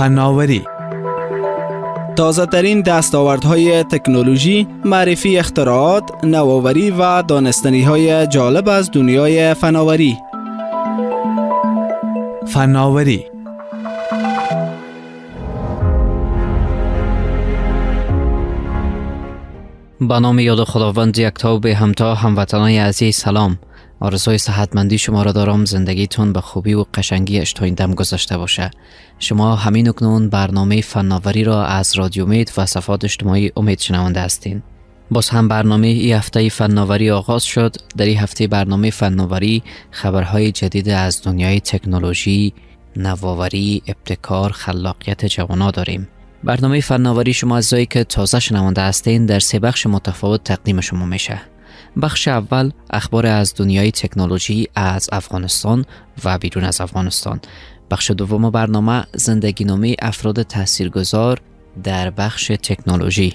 فناوری، تازه ترین دستاوردهای تکنولوژی، معرفی اختراعات، نوآوری و دانستنی های جالب از دنیای فناوری. فناوری با نام یاد خداوند یکتا و به همتا هموطنان عزیز سلام. آرزوی صحتمندی شما را دارم. زندگیتون به خوبی و قشنگیش تا این دم گذشته باشه. شما همین اکنون برنامه فناوری را از رادیو امید و صفحات اجتماعی امید شنونده هستین. باز هم برنامه این هفته فناوری آغاز شد. در این هفته برنامه فناوری خبرهای جدید از دنیای تکنولوژی، نوآوری، ابتکار، خلاقیت جوانان داریم. برنامه فناوری شما عزیزایی که تازه شنونده هستین در 3 بخش متفاوت تقدیم شما میشه. بخش اول اخبار از دنیای تکنولوژی از افغانستان و بیرون از افغانستان. بخش دوم برنامه زندگی نامه افراد تاثیرگذار در بخش تکنولوژی.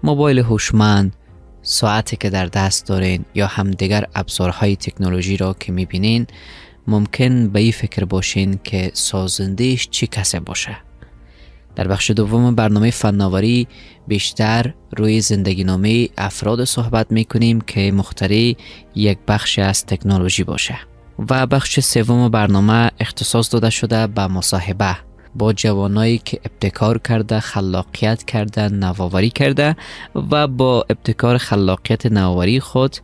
موبایل هوشمند، ساعتی که در دست دارین یا هم دیگر ابزارهای تکنولوژی را که میبینین ممکن به این فکر باشین که سازندهش چی کسی باشه. در بخش دوم برنامه فناوری بیشتر روی زندگی نامه افراد صحبت میکنیم که مخترع یک بخش از تکنولوژی باشه. و بخش سوم برنامه اختصاص داده شده به مصاحبه با جوانایی که ابتکار کرده، خلاقیت کرده، نوآوری کرده و با ابتکار خلاقیت نوآوری خود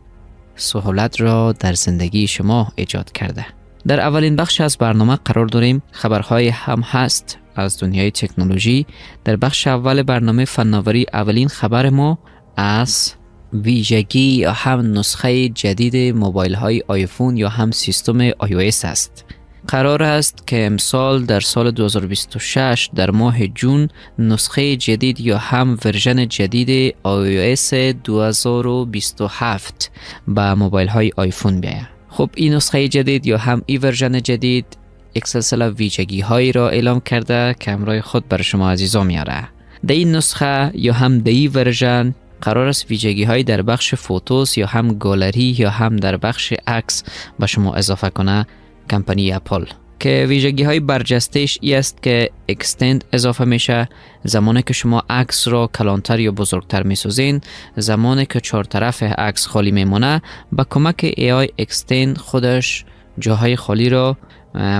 سهولت را در زندگی شما ایجاد کرده. در اولین بخش از برنامه قرار داریم خبرهای هم هست از دنیای تکنولوژی. در بخش اول برنامه فناوری اولین خبر ما از ویژگی یا هم نسخه جدید موبایل های آیفون یا هم سیستم iOS است. قرار است که امسال در سال 2026 در ماه جون نسخه جدید یا هم ورژن جدید iOS 2027 به موبایل های آیفون بیاید. خب این نسخه جدید یا هم این ورژن جدید یک سلسله ویژگی هایی را اعلام کرده که همراه خود بر شما عزیزان میاره. در این نسخه یا هم در این ورژن قرار است ویژگی هایی در بخش فوتوس یا هم گالری یا هم در بخش عکس به شما اضافه کنه کمپانی اپل، که ویژگی های برجستهش ای است که اکستند اضافه میشه. زمانی که شما عکس را کلانتر یا بزرگتر میسازین، زمانی که 4 طرف عکس خالی میمونه، با کمک AI اکستند خودش جاهای خالی را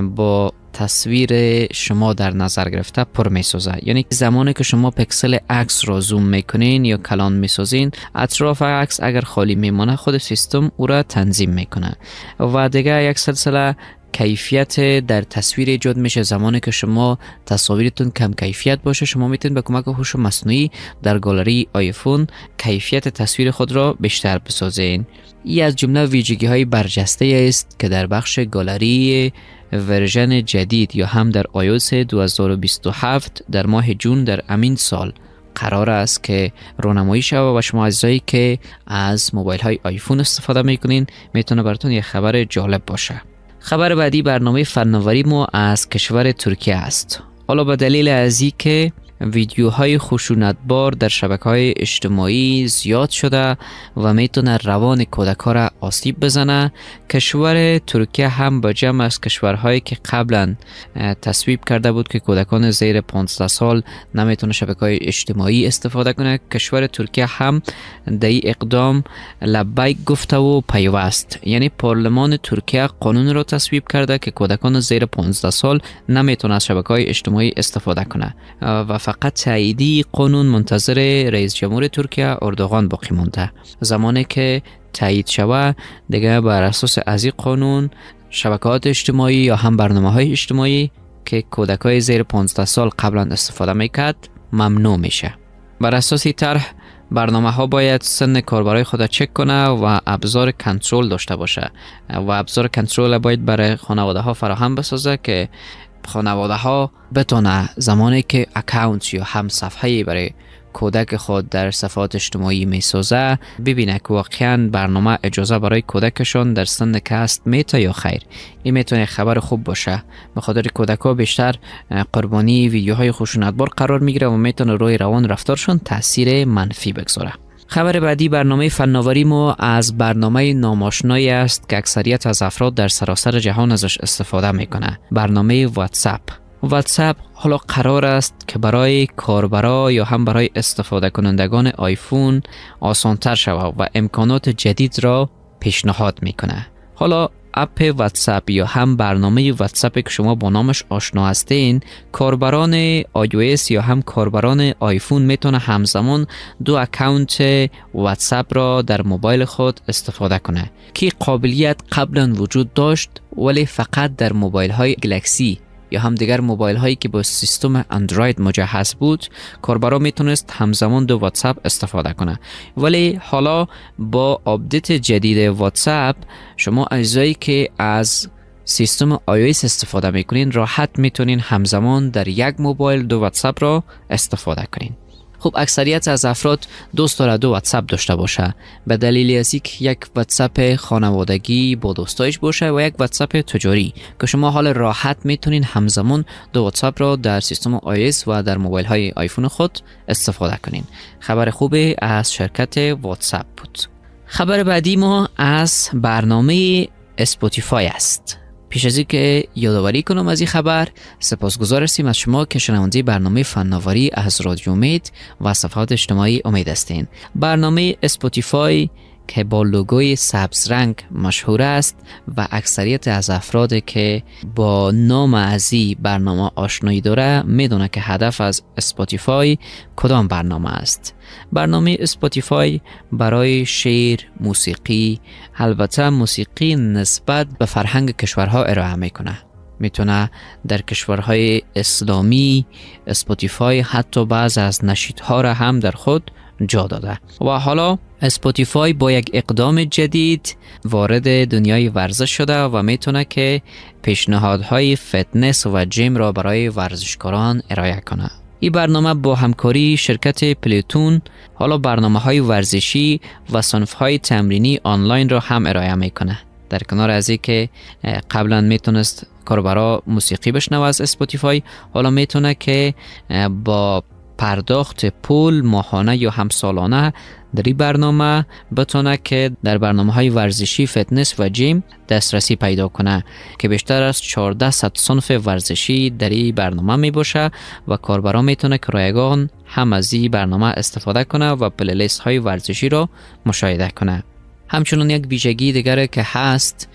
با تصویر شما در نظر گرفته پر میسازه. یعنی زمانی که شما پکسل عکس را زوم میکنین یا کلان میسازین، اطراف عکس اگر خالی میمونه خود سیستم او را تنظیم میکنه و دیگه یک سلسله کیفیت در تصویر ایجاد میشه. زمانی که شما تصاویرتون کم کیفیت باشه، شما میتونید به کمک هوش مصنوعی در گالری آیفون کیفیت تصویر خود را بیشتر بسازین. این از جمله ویژگی های برجسته است که در بخش گالری ورژن جدید یا هم در iOS 2027 در ماه جون در امین سال قرار است که رونمایی شود و شما عزیزایی که از موبایل های آیفون استفاده میکنین میتونه براتون یک خبر جالب باشه. خبر بعدی برنامه فناوری ما از کشور ترکیه است. حالا به دلیل از این که ویدیوهای خشونتبار در شبکه‌های اجتماعی زیاد شده و میتونه روان کودک‌ها را آسیب بزنه، کشور ترکیه هم با جمع از کشورهایی که قبلا تصویب کرده بود که کودکان زیر 15 سال نمیتونه شبکه‌های اجتماعی استفاده کنه، کشور ترکیه هم در این اقدام لبیک گفته و پیوست. یعنی پارلمان ترکیه قانون را تصویب کرده که کودکان زیر 15 سال نمیتونه از شبکه‌های اجتماعی استفاده کنه و فقط تاییدی قانون منتظر رئیس جمهور ترکیه اردوغان باقی مونده. زمانی که تایید شود دیگه بر اساس از این قانون شبکه‌های اجتماعی یا هم برنامه‌های اجتماعی که کودکای زیر 15 سال قبلا استفاده میکرد ممنوع میشه. بر اساس این طرح برنامه‌ها باید سن کاربرای خود چک کنه و ابزار کنترل داشته باشه و ابزار کنترل باید برای خانواده‌ها فراهم بسازه که خانواده ها بتونه زمانی که اکاونت یا هم صفحه برای کودک خود در صفحات اجتماعی میسازه ببینه که واقعا برنامه اجازه برای کودکشون در سن که است میته یا خیر. این میتونه خبر خوب باشه، به خاطر کودک ها بیشتر قربانی ویدیوهای خشونتبار قرار میگیره و میتونه روی روان رفتارشون تاثیر منفی بگذاره. خبر بعدی برنامه فناوری ما از برنامه ناماشنایی است که اکثریت از افراد در سراسر جهان ازش استفاده میکنه. برنامه واتساپ. واتساپ حالا قرار است که برای کاربرا یا هم برای استفاده کنندگان آیفون آسانتر شود و امکانات جدید را پیشنهاد میکنه. حالا اپ واتساپ یا هم برنامه واتساپ که شما با نامش آشنا هستین، کاربران iOS یا هم کاربران آیفون میتونه همزمان 2 اکانت واتساپ را در موبایل خود استفاده کنه که قابلیت قبلا وجود داشت ولی فقط در موبایل های گلکسی یا هم دیگر موبایل هایی که با سیستم اندروید مجهز بود کاربران میتونست همزمان 2 واتساپ استفاده کنه. ولی حالا با آپدیت جدید واتساپ شما اجزایی که از سیستم iOS استفاده میکنین راحت میتونین همزمان در یک موبایل 2 واتساپ را استفاده کنین. خب اکثریت از افراد دوست داره 2 واتساپ داشته باشه، به دلیلی از که یک واتساپ خانوادگی با دوستایش باشه و یک واتساپ تجاری که شما حال راحت میتونین همزمان 2 واتساپ را در سیستم iOS و در موبایل های آیفون خود استفاده کنین. خبر خوبی از شرکت واتساپ بود. خبر بعدی ما از برنامه اسپاتیفای است. پیش از اینکه یادآوری کنم از این خبر، سپاسگزار هستیم از شما که شنونده برنامه فناوری از رادیو امید و صفحات اجتماعی امید هستین. برنامه اسپاتیفای که با لوگوی سبز رنگ مشهور است و اکثریت از افراد که با نام از این برنامه آشنایی داره میدونه که هدف از اسپاتیفای کدام برنامه است. برنامه اسپاتیفای برای شعر، موسیقی، البته موسیقی نسبت به فرهنگ کشورها ارائه میکنه. میتونه در کشورهای اسلامی اسپاتیفای حتی بعض از نشیدها را هم در خود جا داده. و حالا اسپاتیفای با یک اقدام جدید وارد دنیای ورزش شده و میتونه که پیشنهادهای فتنس و جیم را برای ورزشکاران ارائه کنه. این برنامه با همکاری شرکت پلیتون حالا برنامه‌های ورزشی و صنف‌های تمرینی آنلاین را هم ارائه میکنه. در کنار از اینکه قبلا میتونست کاربرا موسیقی بشنوه از اسپاتیفای، حالا میتونه که با پرداخت پول ماهانه یا هم سالانه در این برنامه بتونه که در برنامه‌های ورزشی فتنس و جیم دسترسی پیدا کنه که بیشتر از 1400 صنف ورزشی در این برنامه می باشه و کاربران میتونه که رایگان هم از این برنامه استفاده کنه و پلیلیست های ورزشی را مشاهده کنه. همچنین یک ویژگی دیگه که هست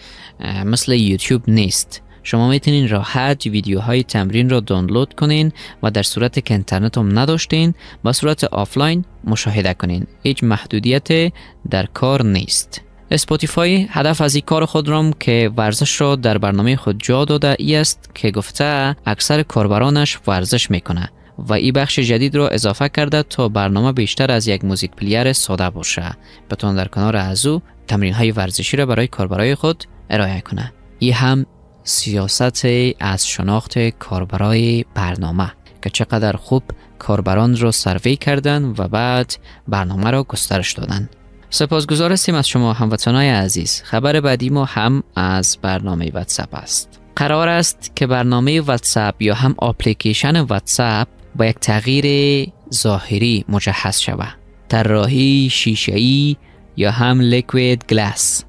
مثل یوتیوب نیست. شما میتونین راحت ویدیوهای تمرین رو دانلود کنین و در صورت که اینترنت هم نداشتین با صورت آفلاین مشاهده کنین. هیچ محدودیت در کار نیست. اسپاتیفای هدف از این کار خود را که ورزش را در برنامه خود جا داده ای است که گفته اکثر کاربرانش ورزش میکنه و این بخش جدید را اضافه کرده تا برنامه بیشتر از یک موزیک پلیر ساده باشه. بتون در کنار از او تمرین های ورزشی را برای کاربرای خود ارائه کنه. این هم سیاست از شناخت کاربرای برنامه که چقدر خوب کاربران را سروی کردن و بعد برنامه را گسترش دادن. سپاسگزار هستیم از شما هموطنان عزیز. خبر بعدی ما هم از برنامه واتساپ است. قرار است که برنامه واتساپ یا هم اپلیکیشن واتساپ با یک تغییر ظاهری مجهز شود. طراحی شیشه‌ای یا هم لیکوید گلاس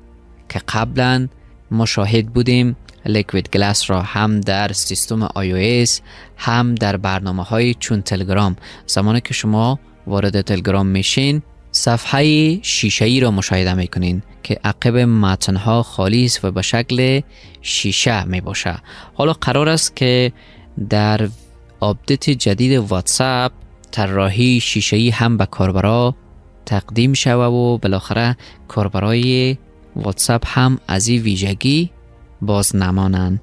که قبلا ما شاهد بودیم لیکوید گلاس را هم در سیستم iOS هم در برنامه‌های چون تلگرام. زمانی که شما وارد تلگرام میشین صفحه شیشه‌ای را مشاهده میکنین که عقب متن‌ها خالی است و به شکل شیشه میباشه. حالا قرار است که در آپدیت جدید واتساپ طراحی شیشه‌ای هم به کاربرا تقدیم شود و بالاخره کاربرای واتساپ هم از این ویژگی باز نمانند.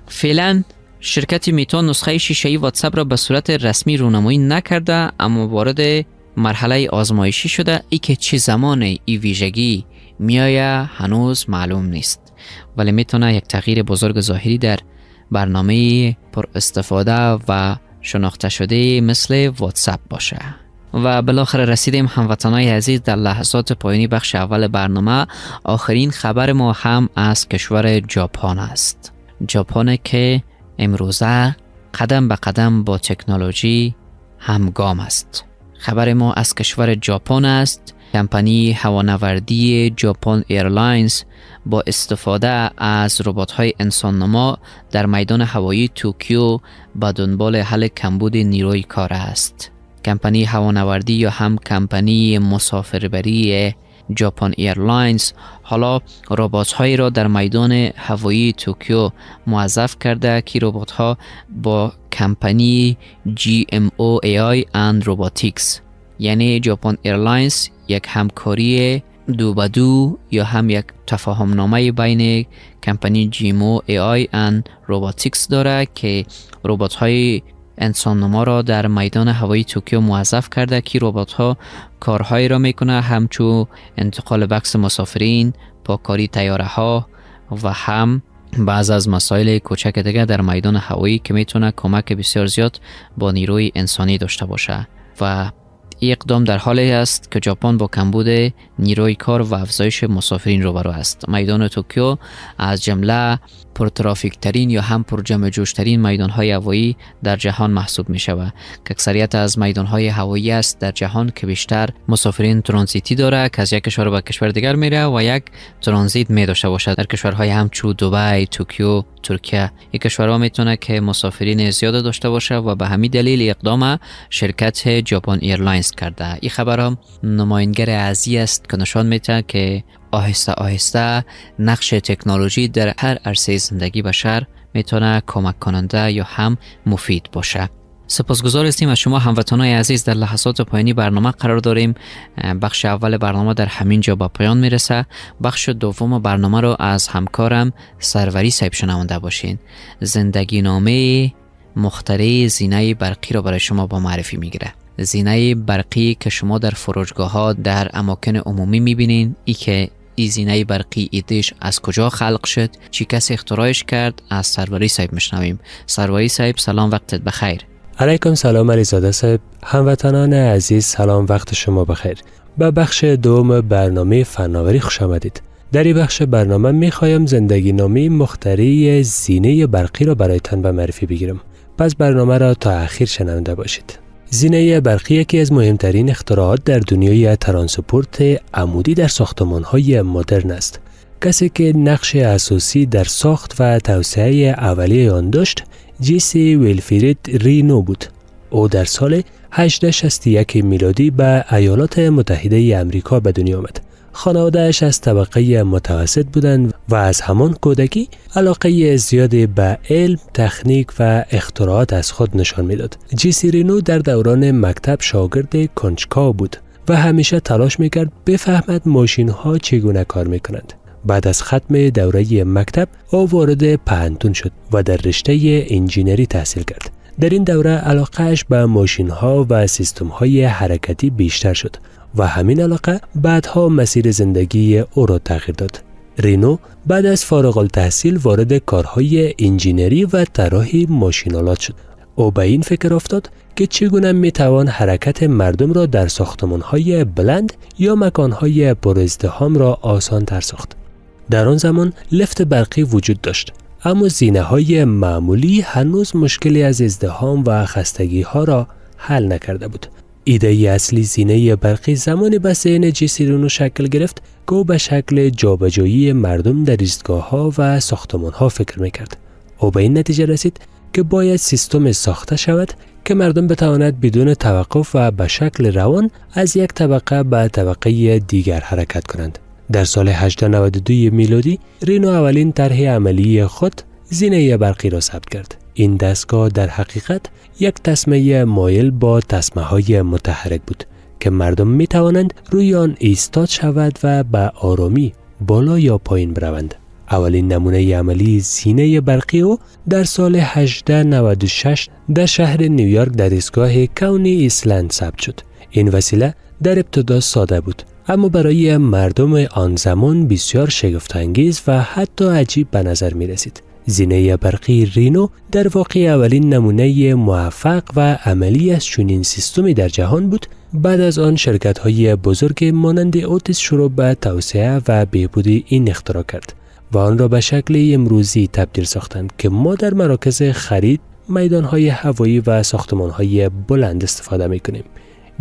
فعلا شرکت میتا نسخه شیشه‌ای واتساپ را به صورت رسمی رونمایی نکرده، اما وارد مرحله آزمایشی شده. ای که چه زمان این ویژگی میایه هنوز معلوم نیست، ولی میتونه یک تغییر بزرگ ظاهری در برنامه پر استفاده و شناخته شده مثل واتساپ باشه. و بالاخره رسیدیم هموطنای عزیز در لحظات پایانی بخش اول برنامه. آخرین خبر ما هم از کشور ژاپن است. ژاپن که امروزه قدم به قدم با تکنولوژی همگام است. خبر ما از کشور ژاپن است کمپانی هوانوردی ژاپن ایرلاینز با استفاده از ربات‌های انسان‌نما در میدان هوایی توکیو به دنبال حل کمبود نیروی کار است. کمپانی هوانوردی یا هم کمپانی مسافربری ژاپن ایرلاینز حالا ربات‌هایی را در میدان هوایی توکیو موظف کرده که ربات‌ها با کمپانی GMO AI and Robotics یعنی ژاپن ایرلاینز یک همکاری دو به دو یا هم یک تفاهم نامه بین کمپانی GMO AI and Robotics داره که ربات‌های انسان نما را در میدان هوایی توکیو موظف کرده که ربات‌ها کارهایی را میکنه همچون انتقال بکس مسافرین، پاککاری طیاره ها و هم بعض از مسائل کوچک دیگه در میدان هوایی که میتونه کمک بسیار زیاد با نیروی انسانی داشته باشه و این اقدام در حالی است که ژاپن با کمبود نیروی کار و افزایش مسافرین روبرو است. میدان توکیو از جمله پرترافیک ترین یا هم پر جمع جوش ترین میدان های هوایی در جهان محسوب می شود که اکثریت از میدان های هوایی است در جهان که بیشتر مسافرین ترانزیتی داره که از یک کشور به کشور دیگر میره و یک ترانزیت می داشته باشد. در کشورهای همچون دبی، توکیو، ترکیه این کشورها میتونه که مسافرین زیاد داشته باشه و به همین دلیل اقدام شرکت ژاپن ایرلاینز کرده. این خبر هم نمایانگر ازی است که نشان میده که آهسته آهسته نقش تکنولوژی در هر عرصه زندگی بشر میتونه کمک کننده یا هم مفید باشه. سپاسگزار هستیم از شما هموطنان عزیز. در لحظات پایانی برنامه قرار داریم. بخش اول برنامه در همین جا به پایان میرسه. بخش دوم برنامه رو از همکارم سروری صاحب شنونده باشین. زندگی نامه مخترع زینه برقی رو برای شما با معرفی میگیره. زینه برقی که شما در فروشگاه ها در اماکن عمومی میبینین، ای که این زینه برقی ایدش از کجا خلق شد، چی کسی اختراعش کرد، از سروری صاحب میشنویم. سروری صاحب سلام، وقتت بخیر. علیکم سلام علیزاده صاحب. هموطنان عزیز سلام، وقت شما بخیر. به بخش دوم برنامه فناوری خوش آمدید. در این بخش برنامه میخوایم زندگی نامه مخترع زینه برقی را برایتان به معرفی بگیرم. پس برنامه را تا آخر شنونده باشید. زینه برقی یکی از مهمترین اختراعات در دنیای ترانسپورت عمودی در ساختمان‌های مدرن است. کسی که نقش اساسی در ساخت و توسعه اولیه آن داشت، جیسی ویلفرید رینو بود. او در سال 1861 میلادی به ایالات متحده آمریکا به دنیا آمد. خانواده‌اش از طبقه متوسط بودند و از همان کودکی علاقه زیادی به علم، تکنیک و اختراعات از خود نشان میداد. جیسی رینو در دوران مکتب شاگرد کنچکاو بود و همیشه تلاش میکرد بفهمد ماشین‌ها چگونه کار میکنند. بعد از ختم دوره مکتب او وارد پانتون شد و در رشته انجینری تحصیل کرد. در این دوره علاقه‌اش به ماشین‌ها و سیستم‌های حرکتی بیشتر شد و همین علاقه بعدها مسیر زندگی او را تغییر داد. رینو بعد از فارغ التحصیل وارد کارهای انجینری و طراحی ماشین‌آلات شد. او به این فکر افتاد که چگونه میتوان حرکت مردم را در ساختمان‌های بلند یا مکان‌های پرازدحام را آسان تر ساخت. در آن زمان لفت برقی وجود داشت، اما زینه‌های معمولی هنوز مشکلی از ازدحام و خستگی‌ها را حل نکرده بود. ایده اصلی زینه برقی زمانی به ذهن جیسی رینو شکل گرفت که او به شکل جابجایی مردم در ایستگاه‌ها و ساختمان‌ها فکر می‌کرد. او به این نتیجه رسید که باید سیستم ساخته شود که مردم بتوانند بدون توقف و به شکل روان از یک طبقه به طبقه دیگر حرکت کنند. در سال 1892 میلادی رینو اولین طرح عملی خود زینه برقی را ثبت کرد. این دستگاه در حقیقت یک تسمه مایل با تسمه‌های متحرک بود که مردم می توانند روی آن ایستاد شود و به آرامی بالا یا پایین بروند. اولین نمونه عملی زینه برقی او در سال 1896 در شهر نیویورک در ایستگاه کونی ایسلند ثبت شد. این وسیله در ابتدا ساده بود، اما برای مردم آن زمان بسیار شگفت‌انگیز و حتی عجیب به نظر می رسید. زینه برقی رینو در واقع اولین نمونه موفق و عملی از چنین سیستمی در جهان بود. بعد از آن شرکت‌های بزرگ مانند اوتیس شروع به توسعه و بهبود این اختراع کرد و آن را به شکل امروزی تبدیل ساختند که ما در مراکز خرید، میدان‌های هوایی و ساختمان‌های بلند استفاده می‌کنیم.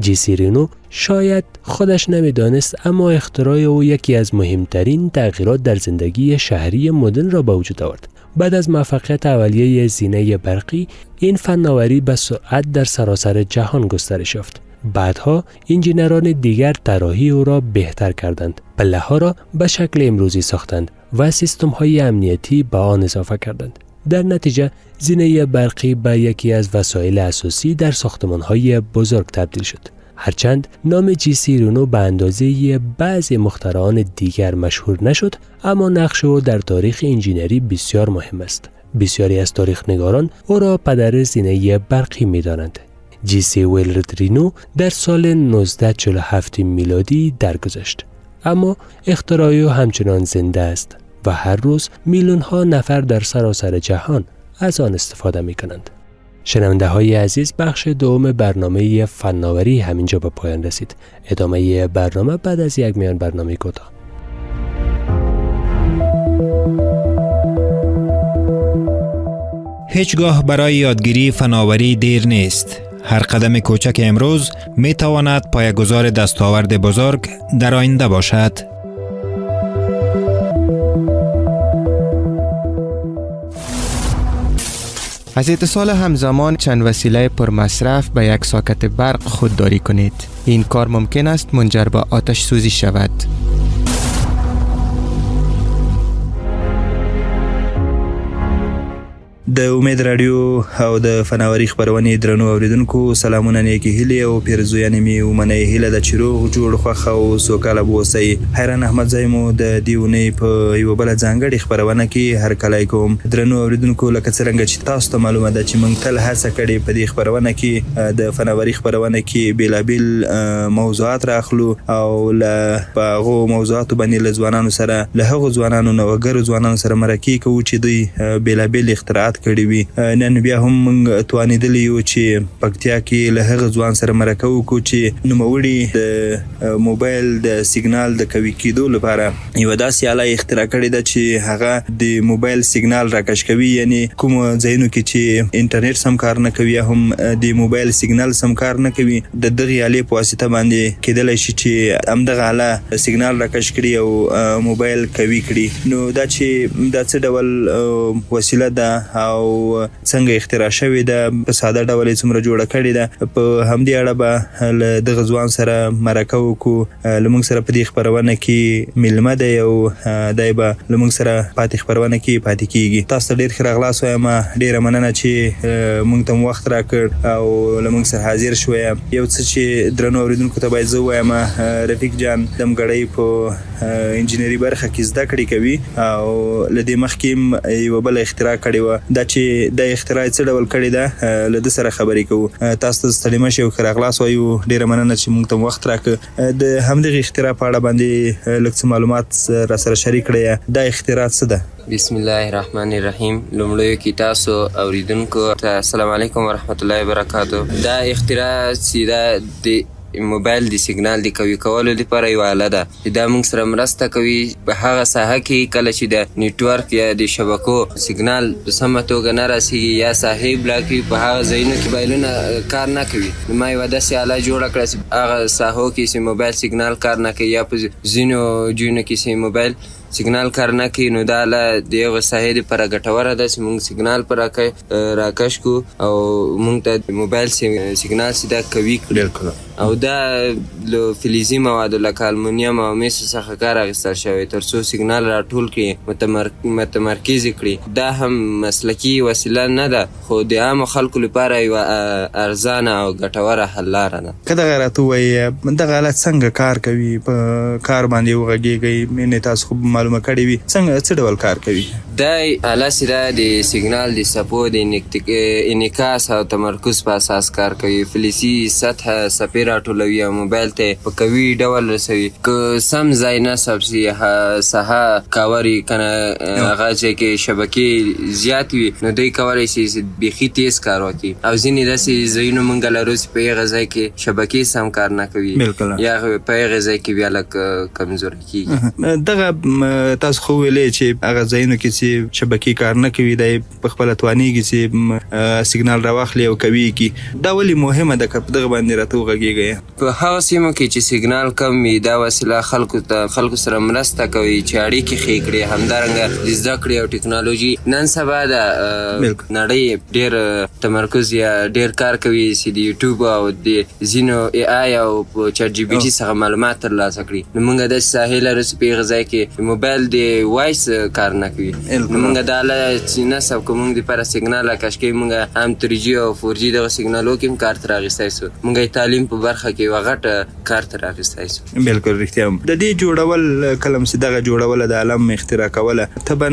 جیسی رینو شاید خودش نمیدانست، اما اختراع او یکی از مهمترین تغییرات در زندگی شهری مدرن را به وجود آورد. بعد از موفقیت اولیه زینه برقی، این فناوری به سرعت در سراسر جهان گسترش یافت. بعدها انجینران دیگر طراحی او را بهتر کردند، پله‌ها را به شکل امروزی ساختند و سیستم‌های امنیتی به آن اضافه کردند. در نتیجه زینه برقی به یکی از وسایل اساسی در ساختمان‌های بزرگ تبدیل شد. هرچند نام جیسی رینو به اندازه بعضی مخترعان دیگر مشهور نشد، اما نقش او در تاریخ انجینری بسیار مهم است. بسیاری از تاریخ‌نگاران او را پدر زینه برقی می‌دانند. جیسی ویلرد رینو در سال 1947 میلادی درگذشت، اما اختراع او همچنان زنده است و هر روز میلیون‌ها نفر در سراسر جهان از آن استفاده می‌کنند. شنونده های عزیز، بخش دوم برنامه فناوری همینجا به پایان رسید. ادامه برنامه بعد از یک میان برنامه کوتاه. هیچگاه برای یادگیری فناوری دیر نیست. هر قدم کوچک امروز می تواند پایه‌گذار دستاورد بزرگ در آینده باشد. از اتصال همزمان چند وسیله پرمصرف به یک ساکت برق خودداری کنید. این کار ممکن است منجر به آتش سوزی شود. د امید رادیو او د فناوري خبرونې درنو اوریدونکو سلامونه، نیکی هیلې او پیرزویانې مې ومنئ. هیله ده چې روغ جوړ خوښ او سوکاله به اوسئ. حیران احمدزی مو د دې اونۍ په یوه بله ځانګړې خپرونه کې هرکلی کوم. درنو اوریدونکو، لکه څرنګه چې تاسو ته معلومه ده چې موږ تل هڅه کړې په دې خپرونه کې د فناوري خپرونه کې بېلابېل موضوعات راخلو او په هغو موضوعاتو باندې له ځوانانو سره، له هغو ځوانانو نوښتګرو ځوانانو سره مرکې کوو چې دوی بېلابېل اختراعات کړي وي. نن بیا هم موږ توانېدلی یو چې پکتیا کې له هغه ځوان سره مرکه وکړو چې نوموړي د موبایل د سیګنال د قوي کېدو لپاره یوه داسې آله اختراع کړې ده چې هغه د موبایل سیګنال راکش کوي، یعنی کوم ځایونو کې چې انټرنیټ سم کار نه کوي یا هم د موبایل سیګنال سم کار نه کوي، د دغې آلې په واسطه باندې کېدلی شي چې همدغه آله سیګنال راکش کړي او موبایل قوي کړي. نو دا چې دا څه ډول وسیله ده او څنګه اختراع شوې ده، په ساده ډول یې څومره جوړه کړې ده، په همدې اړه به له دغه ځوان سره مرکه وکړو. له موږ سره په دې خپرونه کې میلمه دی او دی به له موږ سره پاتې خپرونه کې پاتې کېږي. تاسو ته ډېر ښه راغلاست وایم. ډېره مننه چې موږ ته مو وخت راکړ او له موږ سره حاضر شوی. یو څه چې درنو اورېدونکو ته باید زه ووایم، رفیق جان دمګړی په انجینري برخه کې زده کړې کوي او له دې مخکې یوه بله اختراع کړې وه. دا چې د اختراع څه ډول کړې ده، له ده سره خبرې کوو. تاسو ته ستړي مه شئ او ښه راغلاست وایو. ډېره مننه چې موږ ته وخت راکړه. د همدغې اختراع په اړه باندې لږ څه معلومات را سره شریک کړئ. دا اختراع څه ده؟ بسم الله الرحمن الرحیم. لومړیو کې تاسو اوریدونکو ته السلام علیکم ورحمت الله وبرکاتو. دا اختراع چې دا د موبایل د سیګنال د قوي کولو لپاره یوه آله ده چې دا موږ سره مرسته کوي په هغه ساحه کې کله چې د نیټورک یا د شبکو سیګنال په سمه توګه نه رسېږي یا ساحې بلاک وي، په هغه ځایونو کې موبایلونه کار نه کوي. نو ما یوه داسې آله جوړه کړه چې هغه ساحو کې چې موبایل سیګنال کار نه کوي یا په ځینو ځایونو کې چې موبایل سیګنال کار نه کوي، نو دا آله د یوه ساحې دپاره ګټوره ده چې موږ سیګنال په راکش کړو او موږ ته د موبایل سیګنال چې دا قوي کړو. او دا له فلزي موادو لکه المونیم او مسو څخه کار اخیستل شوی تر څو سیګنال راټول کړي، متمرکز کړي. دا هم مسلکي وسیله نه ده، خو د عامو خلکو لپاره یوه ارزانه او ګټوره حل لاره ده. که دغه راته ووایې دغه آله څنګه کار کوي، په کار باندې وغږېږئ، یعنې تاسو خو معلومه کړې وي څنګه څه ډول کار کوي؟ دا آله چې ده د سیګنال د څپو د انعکاس او تمرکز په اساس کار کوي. فلزي سطحه څپې راټولوي او موبایل ته په قوي ډول رسوي. که سم ځای نصب سي، ساحه کاوري کنه هغه ځای کې شبکې زیات وي، نو دوی کولی شي بیخي تیز کار وکړي. او ځینې داسې ځایونه موږ لرو چې په هغه ځای کې شبکې سم کار نه کوي یا په هغه ځای کې بیا لږ کمزوري کېږي. دغه تاسو خو ویلې چې هغه ځایونو کې چې چې شبکې کار نه کوي د په خپل توانیږي چې سیګنال راواخلي او کوي کی دا ولې مهمه ده که په دغه باندې راته وغږیږي؟ په هغه سیمو کې چې سیګنال کم وي دا وسیله خلکو سره مرسته کوي چې اړیکې ښې کړي، همدارنګه د زده کړې او ټیکنالوژي نن سبا د نړۍ ډېر تمرکز یا ډېر کار کوي چې د یوټیوب او د ځینو ای آی او چټ جی پي ټي څخه معلومات ترلاسه کړي. نو موږ داسې ساحل لرو په هغه ځای کې موبایل د وایس کار نه کوي. نو موږ دا چې نصب کوو موږ دپاره سیګنال راکش کوي، موږ هم 3G او 4G دغه سیګنالو کې هم کار تر اخیستی سو. موږ یې تعلیم په برخه کې یوه غټه کار تر اخیستی سو. بالکل رښتیا. د دې جوړول کلم چې دغه جوړوله د علم اختراع کوله طبعا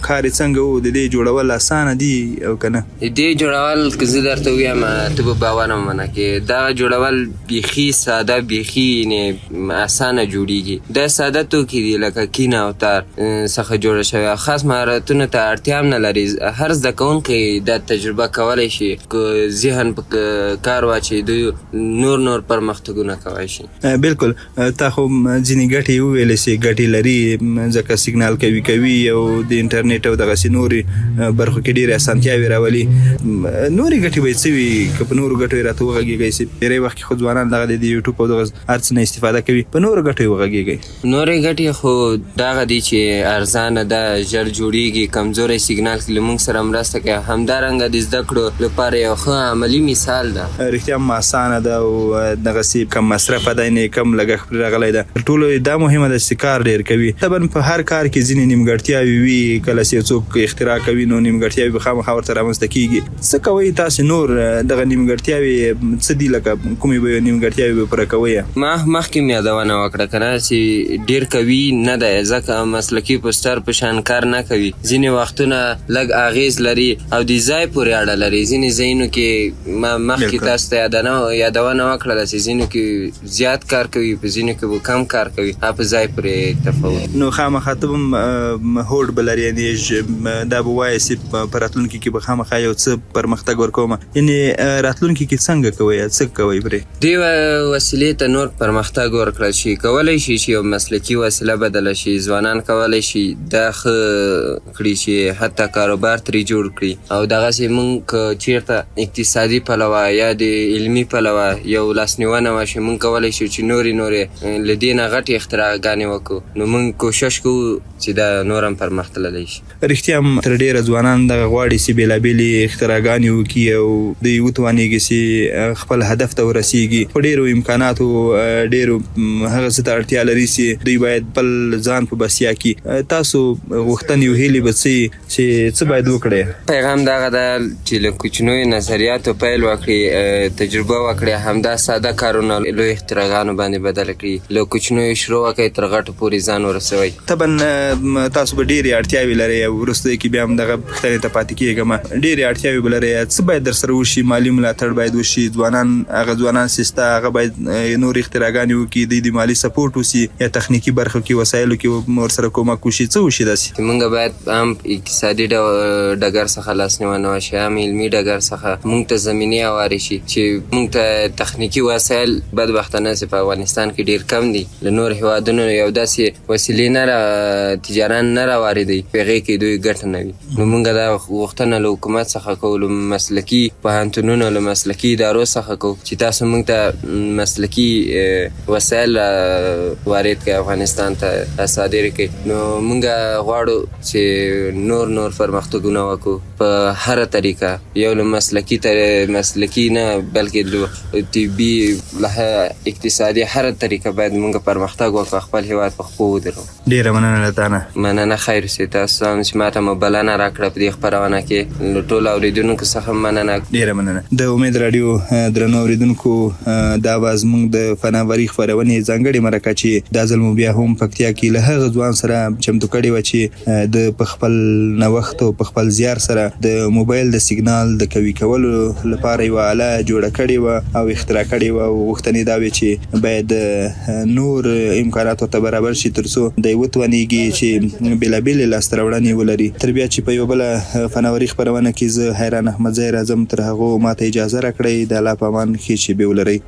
کار یې څنګه و؟ د دې جوړول اسانه دي او که نه؟ د دې جوړول که زه درته ووایم ته به باور هم ونه کړې. دغه جوړول بیخي ساده، بیخي اسانه جوړیږي. دا ساده توکي دي لکه کین او تار څخه جوړه شوې. خاص مهارتونو ته اړتیا هم نه لري. هر زده کوونکی دا تجربه کولی شي که ذهن په کار واچوي دوی نور پرمختګونه کولی شي. بالکل. تا خو ځینې ګټې وویلې چې ګټې لري ځکه سیګنال کوي او د انټرنیټ او دغسې نورې برخو کې ډېرې اسانتیاوې راولي. نورې ګټې به یې څه وي که په نورو ګټو یې راته وغږېږئ چې ډېری وخت کې خو ځوانان دغه د یوټیوب او دغه هر څه نه استفاده کوي، په نورو ګټو یې وغږېږئ؟ نورې ګټې خو دغه دي چې ارزانه ده، ژر جوړیږي، کمزوری سیګنال کې له موږ سره مرسته کوي، همدارنګه د زده کړو لپاره یو ښه عملي مثال ده. رښتیا هم اسانه ده او دغسې کم مصرفه ده، یعنې کم لګښت پرې راغلی ده. تر ټولو دا مهمه ده چې کار ډېر کوي. طبعا په هر کار کې ځینې نیمګړتیاوې وي، کله چې څوک اختراع کوي نو نیمګړتیاوې به خامخا ورته رامنځته کېږي. څه کوئ تاسې نور دغه نیمګړتیاوې څه دي لکه کومې به نیمګړتیاوې به پوره کوئ؟ ما مخکې مې یادونه وکړه که نه چې ډېر کوي نه ده ځکه مسلکي پوسټر په شان کار نه کوي. ځینې وختونه لږ اغېز لري او د ځای پورې اړه لري. ځینې ځایونو کې ما مخکې تاسو ته یادونه وکړله چې ځینو کې زیات کار کوي، په ځینو کې به کم کار کوي. په ځای پورې تفاوت. نو خامخا ته هم هوډ به لرې، یعنې دا به وایې چې په راتلونکي کې به خامخا یو څه پرمختګ ورکوم. یعنې راتلونکي کې څنګه کوئ، څه کوئ پرې؟ دې وسیلې ته نور پرمختګ ورکړل شي. کولی شي چې یو مسلکي وسیله بدله شي. ځوانان کولی شي دا ښه کړي چې حتی کاروبار ترې جوړ کړي. او دغسې موږ که چېرته اقتصادي پلوه یا د علمي پلوه یو لاسنیونه وشي، موږ کولی شو چې نورې له دې نه غټې اختراعګانې وکړو. نو موږ کوشش کوو چې دا نور هم پرمختللی شي. رښتیا هم تر ډېره ځوانان دغه غواړي چې بېلابېلې اختراعګانې وکړي او دوی وتوانېږي چې خپل هدف ته ورسېږي. په ډېرو امکاناتو ډېرو هغه څه ته اړتیا لري چې دوی باید خپل ځان په بسیا کړي. تاسو غوښتنې او هیلې به چې څه باید وکړئ؟ پیغام دغه ده چې له کوچنیو نظریاتو پیل وکړي، تجربه وکړي، همدا ساده کارونه لوی اختراعګانو باندې بدل کړي. له کوچنیو شروع وکړئ تر غټو پورې ځان ورسوئ. طبعا تاسو به ډېرې اړتیاوې لرئ او وروسته کې بیا هم دغه پوښتنې ته پاتې کېږم. ډېرې اړتیاوې به لرئ، څه باید در سره وشي؟ مالي ملاتړ باید وشي. هغه ځوانان چې ستا هغه باید نور اختراعګانې وکړي، دوی د مالي سپورټ وسي یا تخنیکي برخو کې وسایلو کې ورسره کومک وشي. څه وشي داسې؟ موږ باید هم اقتصادي ډګر څخه لاسنیونه وشي، هم علمي ډګر څخه موږ ته زمینې هوارې شي چې موږ ته تخنیکي وسایل بدبختانه چې په افغانستان کې ډېر کم دي. له نور هېوادونو یو داسې وسیلې تجاران نه راواردوي په هغې کې دوی ګټه نه وي. نو موږ دا غوښتنه له حکومت څخه کوو، له مسلکي پوهنتونونو له مسلکي ادارو څخه کوو چې تاسو موږ ته مسلکي وسایل وارد کړئ، افغانستان ته صادر کړئ. نو موږ غواړو چې نور پرمختګونه وکړو په هره طریقه. یو له مسلکي نه بلکې له طبي اقتصادي هره طریقه باید موږ پرمختګ وکړو، خپل هېواد په خپو ودرو. ډېره مننه له تا نه. مننه. خیر اوسئ. تاسو هم چې ما ته مو بلنه راکړه په دې خپرونه کې، له ټولو اورېدونکو څخه مننه. ډېره مننه. د امید راډیو درنو اورېدونکو، دا به زموږ د فناوري خپرونې ځانګړې مرکه چې دا ځل مو بیا هم پکتیا کې له هغه ځوان سره چمتو کړې وه چې د په خپل نوښت او په خپل زیار سره د موبایل د سیګنال د قوي کولو لپاره یوه آله جوړه کړې وه او اختراع کړې وه. او غوښتنې دا وې چې باید نور امکانات ورته برابر شي تر څو دی وتوانېږي چې بېلابېلې لاسته راوړنې ولري. تر بیا چې په یوه بله فناوري خپرونه کې زه حیران احمدزی راځم، تر هغو ما ته اجازه راکړئ. د الله په امان ښې شېبې ولرئ.